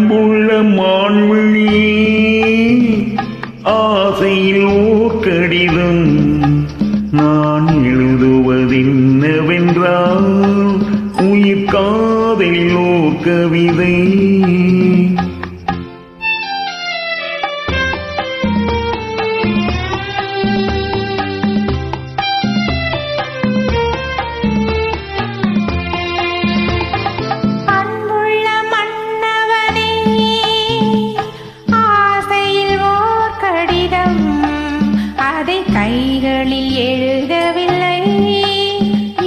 அன்புள்ள மான்விழி ஆசையில் ஓர் கடிதம் நான் எழுதுவதென்னவென்றால் உயிர் காதலில் ஓர் கவிதை. கைகளில் எழுதவில்லை,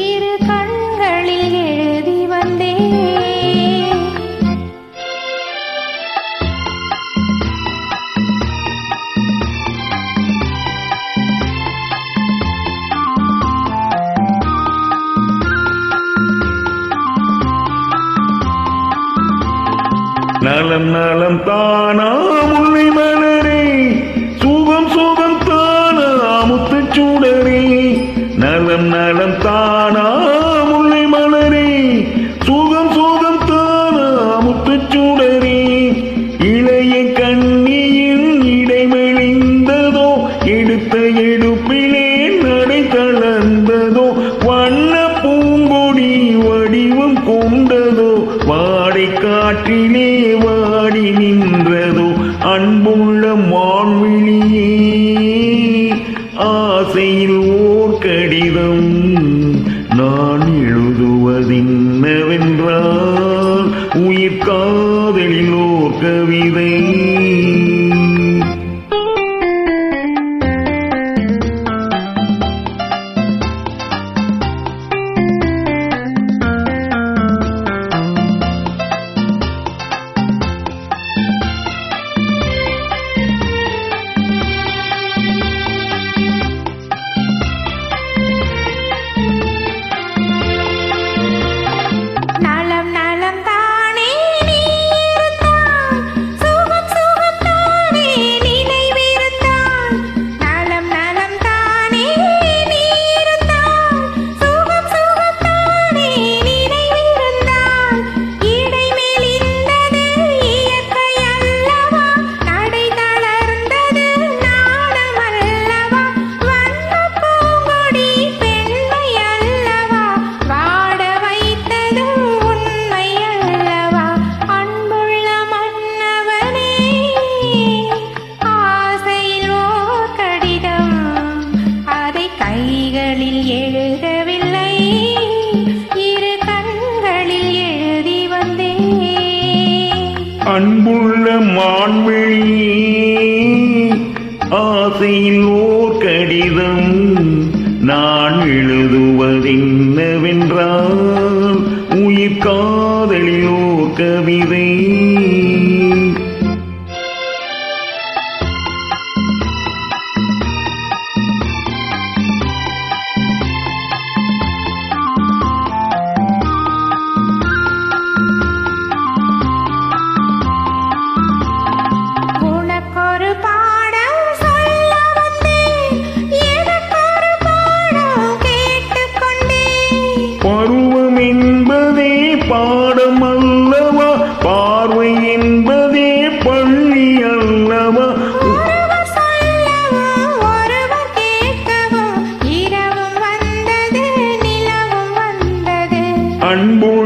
இரு கண்களில் எழுதி வந்தேன். நலம் நலம் தானா முல்லை மலரே, சுகம் சுகம் தானா முத்துச்சூடரே. நலம் நலம் தானா முல்லை மலரே, சுகம் சுகம் தானா முத்துச்சூடரே. இளைய கண்ணியின் இடைமெளிந்ததோ, எடுத்த எடுப்பிலே நடை தளர்ந்ததோ. வண்ண பூங்கொடி வடிவம் கொண்டதோ, வாடை காற்றிலே வாடி நின்றதோ. அன்புள்ள மான்விழியே ஆசையில் ஓர் கடிதம் நான் எழுதுவதென்னவென்றால் உயிர் காதலில் ஓர் கவிதை. கைகளில் எழுதவில்லை, இரு கண்களில் எழுதி வந்தேன். அன்புள்ள மான்விழி ஆசையில் ஓர் கடிதம் நான் எழுதுவதென்னவென்றால் உயிர் காதலில் ஓர் கவிதை. பருவம் என்பதே பாடம் அல்லவா, பார்வை என்பதே பள்ளி அல்லவா. அன்புள்ள